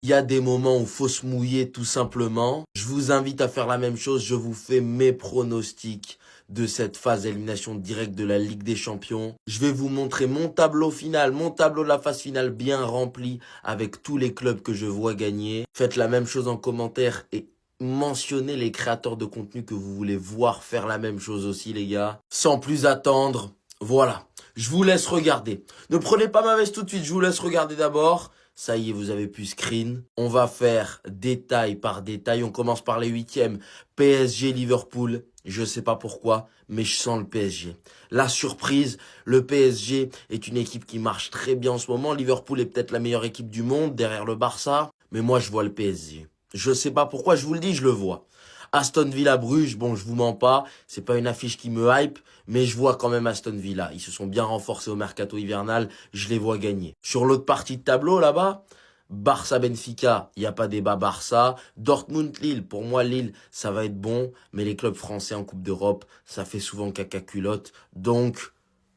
Il y a des moments où faut se mouiller tout simplement. Je vous invite à faire la même chose. Je vous fais mes pronostics de cette phase d'élimination directe de la Ligue des Champions. Je vais vous montrer mon tableau final, mon tableau de la phase finale bien rempli avec tous les clubs que je vois gagner. Faites la même chose en commentaire et mentionnez les créateurs de contenu que vous voulez voir faire la même chose aussi, les gars. Sans plus attendre, voilà. Je vous laisse regarder. Ne prenez pas ma veste tout de suite, je vous laisse regarder d'abord. Ça y est, vous avez pu screen. On va faire détail par détail. On commence par les huitièmes. PSG, Liverpool. Je sais pas pourquoi, mais je sens le PSG. La surprise, le PSG est une équipe qui marche très bien en ce moment. Liverpool est peut-être la meilleure équipe du monde derrière le Barça. Mais moi, je vois le PSG. Je sais pas pourquoi, je vous le dis, je le vois. Aston Villa Bruges, bon, je vous mens pas, c'est pas une affiche qui me hype, mais je vois quand même Aston Villa. Ils se sont bien renforcés au mercato hivernal, je les vois gagner. Sur l'autre partie de tableau, là-bas, Barça-Benfica, il n'y a pas débat Barça. Dortmund-Lille, pour moi, Lille, ça va être bon, mais les clubs français en Coupe d'Europe, ça fait souvent caca culotte. Donc,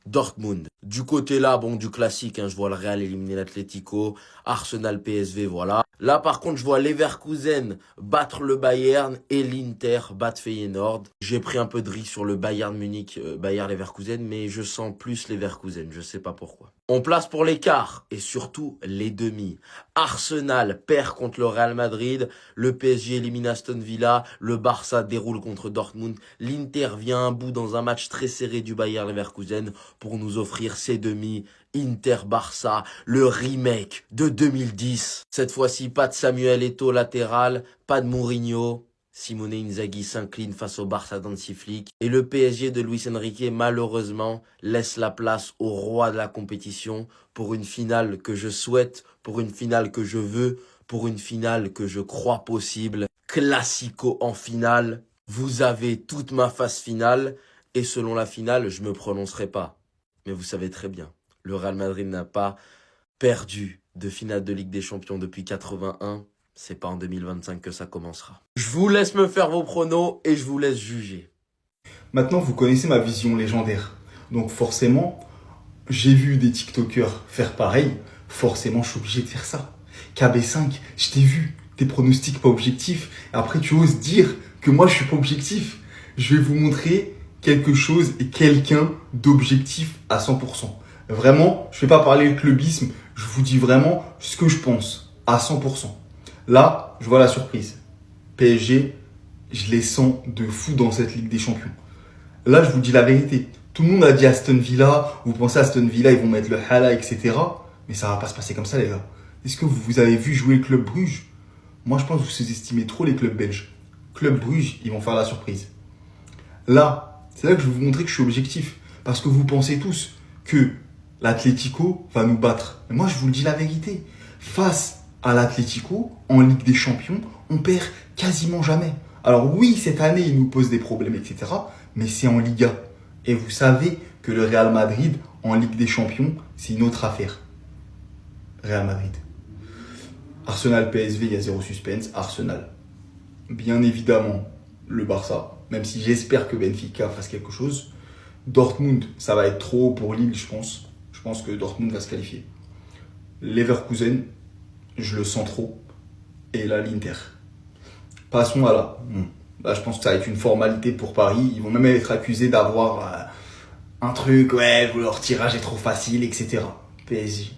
Dortmund. Du côté là, bon, du classique, je vois le Real éliminer l'Atlético, Arsenal, PSV, voilà. Là, par contre, je vois Leverkusen battre le Bayern et l'Inter battre Feyenoord. J'ai pris un peu de risque sur le Bayern Munich, Bayern Leverkusen, mais je sens plus Leverkusen, je sais pas pourquoi. On place pour les quarts et surtout les demi. Arsenal perd contre le Real Madrid, le PSG élimine Aston Villa, le Barça déroule contre Dortmund, l'Inter vient à bout dans un match très serré du Bayern Leverkusen pour nous offrir ses demi. Inter-Barça, le remake de 2010. Cette fois-ci, pas de Samuel Eto'o latéral, pas de Mourinho. Simone Inzaghi s'incline face au Barça d'Hansi Flick. Et le PSG de Luis Enrique, malheureusement, laisse la place au roi de la compétition pour une finale que je souhaite, pour une finale que je veux, pour une finale que je crois possible. Classico en finale. Vous avez toute ma phase finale. Et selon la finale, je me prononcerai pas. Mais vous savez très bien. Le Real Madrid n'a pas perdu de finale de Ligue des Champions depuis 81. C'est pas en 2025 que ça commencera. Je vous laisse me faire vos pronos et je vous laisse juger. Maintenant, vous connaissez ma vision légendaire. Donc forcément, j'ai vu des TikTokers faire pareil. Forcément, je suis obligé de faire ça. KB5, je t'ai vu. Tes pronostics pas objectifs. Après, tu oses dire que moi, je suis pas objectif. Je vais vous montrer quelque chose et quelqu'un d'objectif à 100%. Vraiment, je ne vais pas parler de clubisme, je vous dis vraiment ce que je pense à 100%. Là, je vois la surprise. PSG, je les sens de fou dans cette Ligue des Champions. Là, je vous dis la vérité. Tout le monde a dit Aston Villa, vous pensez Aston Villa, ils vont mettre le hala, etc. Mais ça va pas se passer comme ça, les gars. Est-ce que vous avez vu jouer le club Bruges? Moi, je pense que vous sous-estimez trop les clubs belges. Club Bruges, ils vont faire la surprise. Là, c'est là que je vais vous montrer que je suis objectif. Parce que vous pensez tous que l'Atlético va nous battre. Mais moi, je vous le dis la vérité. Face à l'Atlético, en Ligue des Champions, on perd quasiment jamais. Alors oui, cette année, il nous pose des problèmes, etc. Mais c'est en Liga. Et vous savez que le Real Madrid, en Ligue des Champions, c'est une autre affaire. Real Madrid. Arsenal PSV, il y a zéro suspense. Arsenal. Bien évidemment, le Barça. Même si j'espère que Benfica fasse quelque chose. Dortmund, ça va être trop haut pour Lille, je pense. Je pense que Dortmund va se qualifier. Leverkusen, je le sens trop. Et là, l'Inter. Passons à là. Là, je pense que ça va être une formalité pour Paris. Ils vont même être accusés d'avoir un truc, ouais, leur tirage est trop facile, etc. PSG.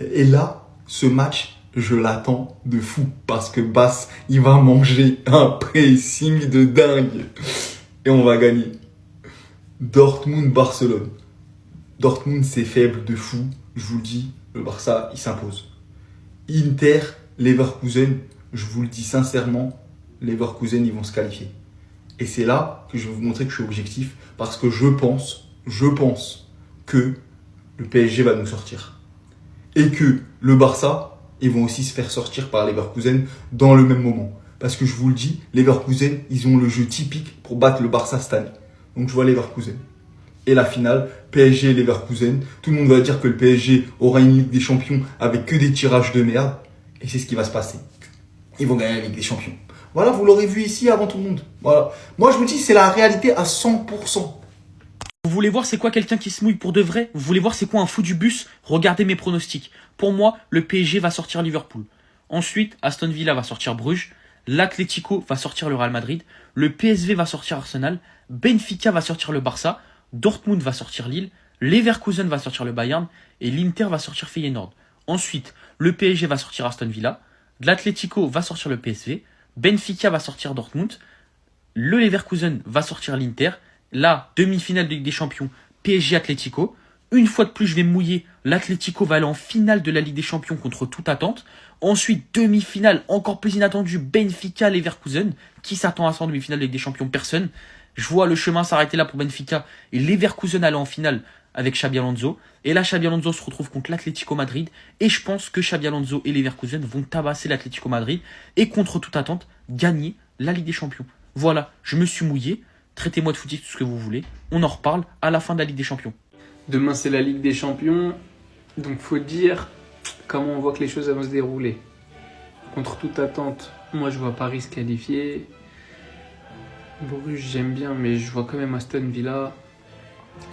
Et là, ce match, je l'attends de fou. Parce que Bass, il va manger un pressing de dingue. Et on va gagner. Dortmund-Barcelone. Dortmund, c'est faible de fou. Je vous le dis, le Barça, il s'impose. Inter, Leverkusen, je vous le dis sincèrement, Leverkusen, ils vont se qualifier. Et c'est là que je vais vous montrer que je suis objectif. Parce que je pense que le PSG va nous sortir. Et que le Barça, ils vont aussi se faire sortir par Leverkusen dans le même moment. Parce que je vous le dis, Leverkusen, ils ont le jeu typique pour battre le Barça cette année. Donc je vois Leverkusen. Et la finale, PSG et Leverkusen. Tout le monde va dire que le PSG aura une Ligue des Champions avec que des tirages de merde. Et c'est ce qui va se passer. Ils vont gagner la Ligue des Champions. Voilà, vous l'aurez vu ici avant tout le monde. Voilà. Moi, je vous dis, c'est la réalité à 100%. Vous voulez voir c'est quoi quelqu'un qui se mouille pour de vrai? Vous voulez voir c'est quoi un fou du bus? Regardez mes pronostics. Pour moi, le PSG va sortir Liverpool. Ensuite, Aston Villa va sortir Bruges. L'Atlético va sortir le Real Madrid. Le PSV va sortir Arsenal. Benfica va sortir le Barça. Dortmund va sortir Lille. Leverkusen va sortir le Bayern. Et l'Inter va sortir Feyenoord. Ensuite, le PSG va sortir Aston Villa. L'Atlético va sortir le PSV. Benfica va sortir Dortmund. Le Leverkusen va sortir l'Inter. La demi-finale de Ligue des Champions, PSG Atlético. Une fois de plus, je vais me mouiller. L'Atlético va aller en finale de la Ligue des Champions contre toute attente. Ensuite, demi-finale encore plus inattendue, Benfica Leverkusen. Qui s'attend à ça en demi-finale de Ligue des Champions? Personne. Je vois le chemin s'arrêter là pour Benfica et Leverkusen aller en finale avec Xabi Alonso. Et là, Xabi Alonso se retrouve contre l'Atlético Madrid. Et je pense que Xabi Alonso et Leverkusen vont tabasser l'Atlético Madrid et contre toute attente, gagner la Ligue des Champions. Voilà, je me suis mouillé. Traitez-moi de footix, tout ce que vous voulez. On en reparle à la fin de la Ligue des Champions. Demain, c'est la Ligue des Champions. Donc, faut dire comment on voit que les choses vont se dérouler. Contre toute attente, moi, je vois Paris se qualifier. Bruges, j'aime bien, mais je vois quand même Aston Villa.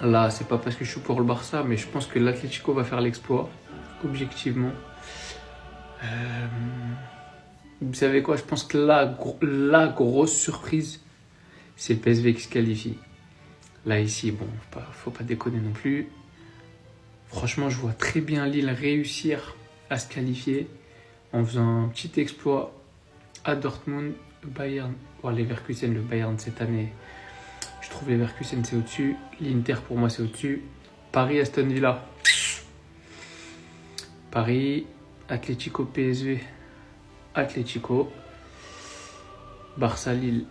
Là, c'est pas parce que je suis pour le Barça, mais je pense que l'Atlético va faire l'exploit, objectivement. Vous savez quoi? Je pense que la grosse surprise, c'est le PSV qui se qualifie. Là, ici, bon, faut pas déconner non plus. Franchement, je vois très bien Lille réussir à se qualifier en faisant un petit exploit à Dortmund, le Bayern, Leverkusen, le Bayern cette année. Je trouve Leverkusen c'est au-dessus. L'Inter pour moi c'est au-dessus. Paris, Aston Villa. Paris, Atlético, PSV. Atlético. Barça, Lille.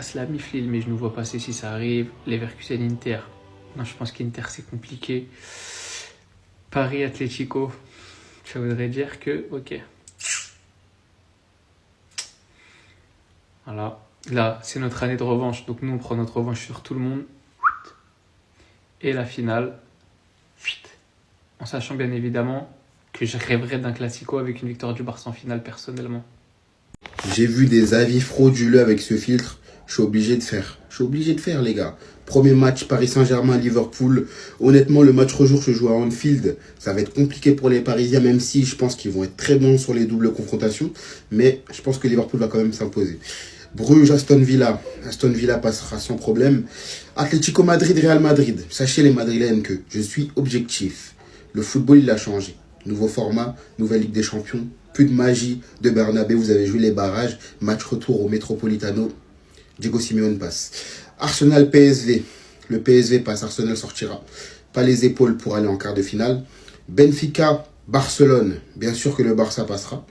C'est la mif Lille, mais je ne vois passer si ça arrive. Leverkusen, Inter. Non, je pense qu'Inter c'est compliqué. Paris, Atlético. Ça voudrait dire que, ok. Voilà. Là, c'est notre année de revanche. Donc nous, on prend notre revanche sur tout le monde. Et la finale. En sachant bien évidemment que je rêverais d'un classico avec une victoire du Barça en finale personnellement. J'ai vu des avis frauduleux avec ce filtre. Je suis obligé de faire. Les gars. Premier match Paris Saint-Germain-Liverpool. Honnêtement, le match retour se joue à Anfield. Ça va être compliqué pour les Parisiens, même si je pense qu'ils vont être très bons sur les doubles confrontations. Mais je pense que Liverpool va quand même s'imposer. Bruges, Aston Villa. Aston Villa passera sans problème. Atlético Madrid, Real Madrid. Sachez les Madrilènes que je suis objectif. Le football, il a changé. Nouveau format, nouvelle Ligue des Champions. Plus de magie de Bernabé. Vous avez joué les barrages. Match retour au Metropolitano. Diego Simeone passe. Arsenal PSV. Le PSV passe, Arsenal sortira. Pas les épaules pour aller en quart de finale. Benfica, Barcelone. Bien sûr que le Barça passera.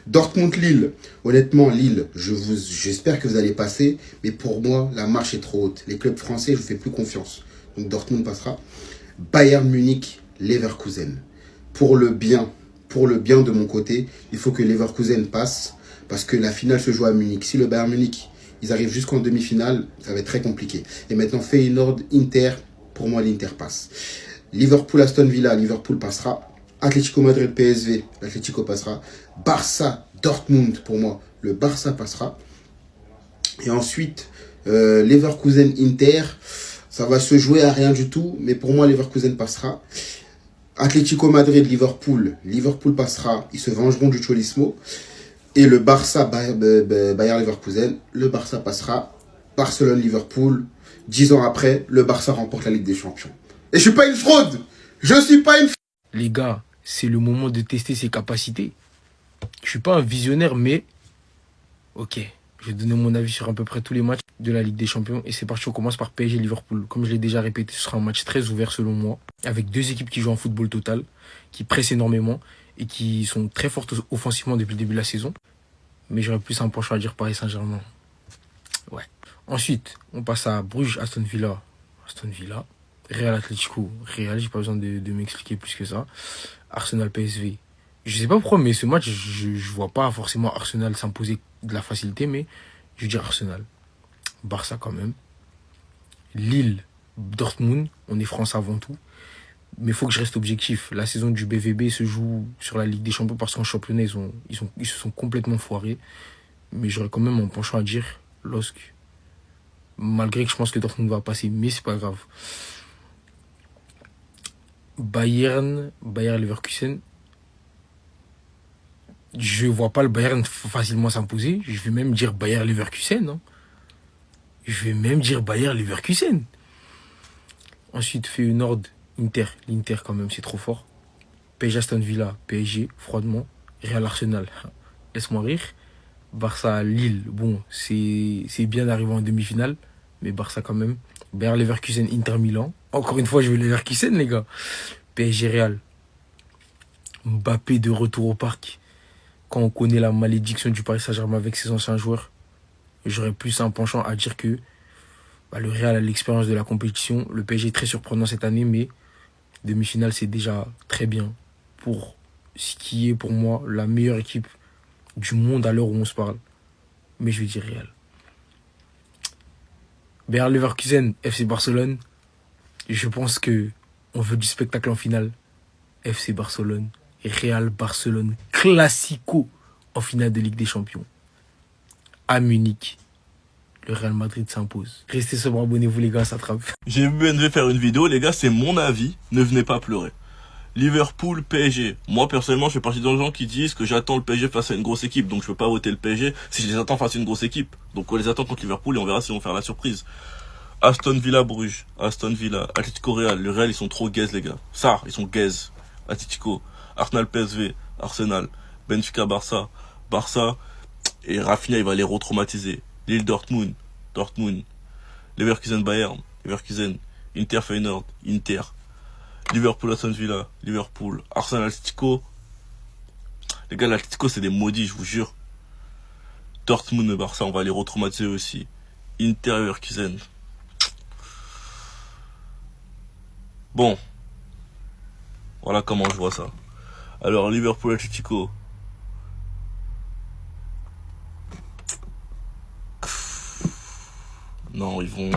Dortmund, Lille. Honnêtement, Lille, j'espère que vous allez passer. Mais pour moi, la marche est trop haute. Les clubs français, je ne fais plus confiance. Donc Dortmund passera. Bayern Munich, Leverkusen. Pour le bien de mon côté, il faut que Leverkusen passe. Parce que la finale se joue à Munich. Si le Bayern Munich, ils arrivent jusqu'en demi-finale, ça va être très compliqué. Et maintenant, Feyenoord, Inter, pour moi, l'Inter passe. Liverpool, Aston Villa, Liverpool passera. Atlético Madrid, PSV, l'Atlético passera. Barça, Dortmund, pour moi, le Barça passera. Et ensuite, Leverkusen, Inter, ça va se jouer à rien du tout, mais pour moi, Leverkusen passera. Atlético Madrid, Liverpool, Liverpool passera. Ils se vengeront du Cholismo. Et le Barça, Bayer Leverkusen, le Barça passera. Barcelone-Liverpool, 10 ans après, le Barça remporte la Ligue des Champions. Et je suis pas une fraude. Les gars, c'est le moment de tester ses capacités. Je suis pas un visionnaire, mais... Ok, je vais donner mon avis sur à peu près tous les matchs de la Ligue des Champions. Et c'est parti, on commence par PSG-Liverpool. Comme je l'ai déjà répété, ce sera un match très ouvert selon moi. Avec deux équipes qui jouent en football total, qui pressent énormément et qui sont très fortes offensivement depuis le début de la saison. Mais j'aurais plus un penchant à dire Paris Saint-Germain. Ouais. Ensuite, on passe à Bruges, Aston Villa. Aston Villa. Real Atlético. Real, j'ai pas besoin de m'expliquer plus que ça. Arsenal PSV. Je sais pas pourquoi, mais ce match, je vois pas forcément Arsenal s'imposer de la facilité, mais je veux dire Arsenal. Barça quand même. Lille, Dortmund. On est français avant tout. Mais il faut que je reste objectif. La saison du BVB se joue sur la Ligue des Champions parce qu'en championnat, ils se sont complètement foirés. Mais j'aurais quand même un penchant à dire LOSC. Malgré que je pense que Dortmund va passer, mais c'est pas grave. Bayern Leverkusen. Je vois pas le Bayern facilement s'imposer. Je vais même dire Bayern Leverkusen. Hein. Je vais même dire Bayern Leverkusen. Ensuite, Feyenoord, Inter. L'Inter, quand même, c'est trop fort. PSG Aston Villa, PSG, froidement. Real Arsenal, laisse-moi rire. Barça Lille, bon, c'est bien d'arriver en demi-finale. Mais Barça, quand même. Bayern Leverkusen, Inter Milan. Encore une fois, je vais Leverkusen, les gars. PSG Real. Mbappé de retour au parc. Quand on connaît la malédiction du Paris Saint-Germain avec ses anciens joueurs, j'aurais plus un penchant à dire que le Real a l'expérience de la compétition. Le PSG est très surprenant cette année, mais demi-finale, c'est déjà très bien pour ce qui est pour moi la meilleure équipe du monde à l'heure où on se parle. Mais je vais dire Real. Bayer Leverkusen, FC Barcelone. Je pense que on veut du spectacle en finale. FC Barcelone. Real Barcelone Classico en finale de Ligue des Champions. À Munich, le Real Madrid s'impose. Restez sobre, abonnez-vous les gars, ça trappe. J'ai vu BNV faire une vidéo, les gars, c'est mon avis, ne venez pas pleurer. Liverpool, PSG. Moi, personnellement, je fais partie des gens qui disent que j'attends le PSG face à une grosse équipe, donc je peux pas voter le PSG si je les attends face à une grosse équipe. Donc on les attend contre Liverpool et on verra si on va faire la surprise. Aston Villa, Bruges, Aston Villa, Atletico Real. Le Real, ils sont trop gaze, les gars. Ça, ils sont gaze. Atletico, Arsenal, PSV, Arsenal, Benfica, Barça, et Rafinha, il va les retraumatiser. Lille, Dortmund, Leverkusen, Bayern, Leverkusen, Inter, Feyenoord, Inter, Liverpool, Aston Villa, Liverpool, Arsenal, Atletico. Les gars, l'Atletico, c'est des maudits, je vous jure. Dortmund et Barça, on va les retraumatiser aussi. Inter, Leverkusen. Bon. Voilà comment je vois ça. Alors, Liverpool, Atletico. Non, ils vont...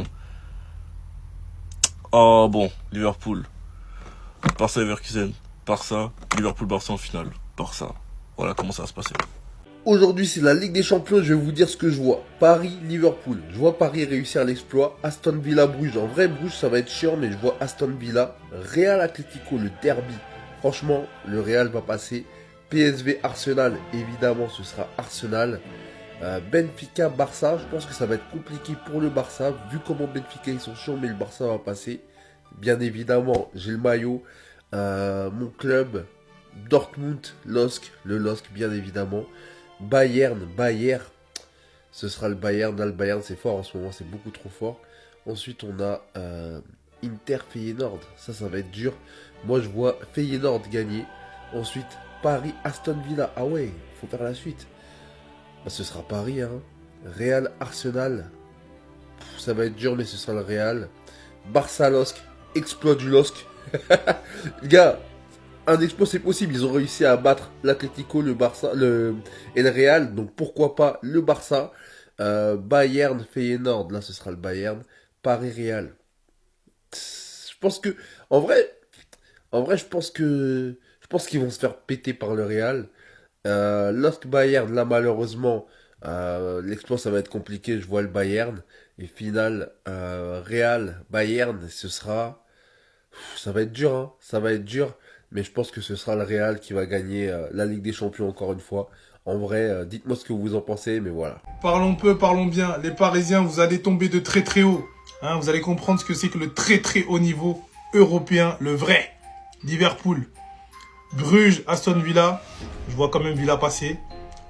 Oh, bon. Liverpool. Barça, Leverkusen. Barça. Liverpool, Barça en finale. Barça. Voilà comment ça va se passer. Aujourd'hui, c'est la Ligue des Champions. Je vais vous dire ce que je vois. Paris, Liverpool. Je vois Paris réussir l'exploit. Aston Villa, Bruges. En vrai, Bruges, ça va être chiant, mais je vois Aston Villa. Real Atlético, le derby. Franchement, le Real va passer. PSV, Arsenal. Évidemment, ce sera Arsenal. Benfica, Barça. Je pense que ça va être compliqué pour le Barça. Vu comment Benfica, ils sont chiants, mais le Barça va passer. Bien évidemment, j'ai le maillot. Mon club. Dortmund, LOSC. Le LOSC, bien évidemment. Bayern, ce sera le Bayern. Là, le Bayern, c'est fort en ce moment, c'est beaucoup trop fort. Ensuite, on a Inter Feyenoord. Ça va être dur. Moi, je vois Feyenoord gagner. Ensuite, Paris, Aston Villa. Ah ouais, faut faire la suite. Ce sera Paris, hein. Real, Arsenal. Ça va être dur, mais ce sera le Real. Barça, LOSC. Exploit du LOSC. Les gars, un exploit c'est possible, ils ont réussi à battre l'Atlético, le Barça, et le Real, donc pourquoi pas le Barça. Bayern, Feyenoord, là ce sera le Bayern. Paris, Real. Je pense que, en vrai, je pense qu'ils vont se faire péter par le Real. LOSC, Bayern, là malheureusement, l'exploit ça va être compliqué, je vois le Bayern. Et finale, Real, Bayern, ça va être dur, hein, ça va être dur. Mais je pense que ce sera le Real qui va gagner la Ligue des Champions encore une fois. En vrai, dites-moi ce que vous en pensez, mais voilà. Parlons peu, parlons bien. Les Parisiens, vous allez tomber de très très haut. Hein, vous allez comprendre ce que c'est que le très très haut niveau européen, le vrai. Liverpool, Bruges, Aston Villa. Je vois quand même Villa passer.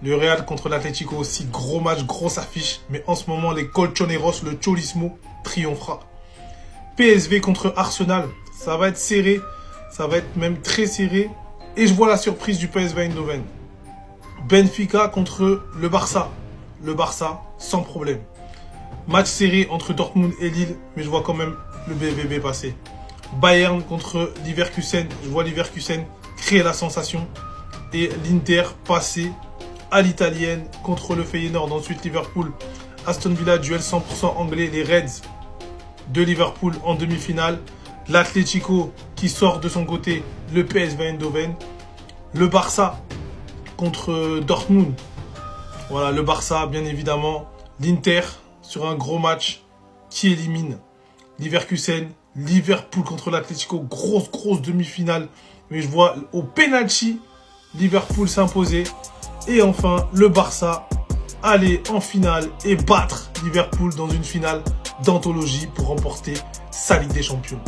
Le Real contre l'Atlético aussi. Gros match, grosse affiche. Mais en ce moment, les Colchoneros, le Cholismo, triomphera. PSV contre Arsenal. Ça va être serré. Ça va être même très serré. Et je vois la surprise du PSV Eindhoven. Benfica contre le Barça. Le Barça, sans problème. Match serré entre Dortmund et Lille. Mais je vois quand même le BVB passer. Bayern contre Leverkusen. Je vois Leverkusen créer la sensation. Et l'Inter passer à l'italienne contre le Feyenoord. Ensuite Liverpool. Aston Villa, duel 100% anglais. Les Reds de Liverpool en demi-finale. L'Atlético qui sort de son côté, le PSV Eindhoven. Le Barça contre Dortmund. Voilà, le Barça, bien évidemment. L'Inter sur un gros match. qui élimine Leverkusen. Liverpool contre l'Atlético, grosse demi-finale. Mais je vois au penalty Liverpool s'imposer. Et enfin, le Barça aller en finale et battre Liverpool dans une finale d'anthologie pour remporter sa Ligue des Champions.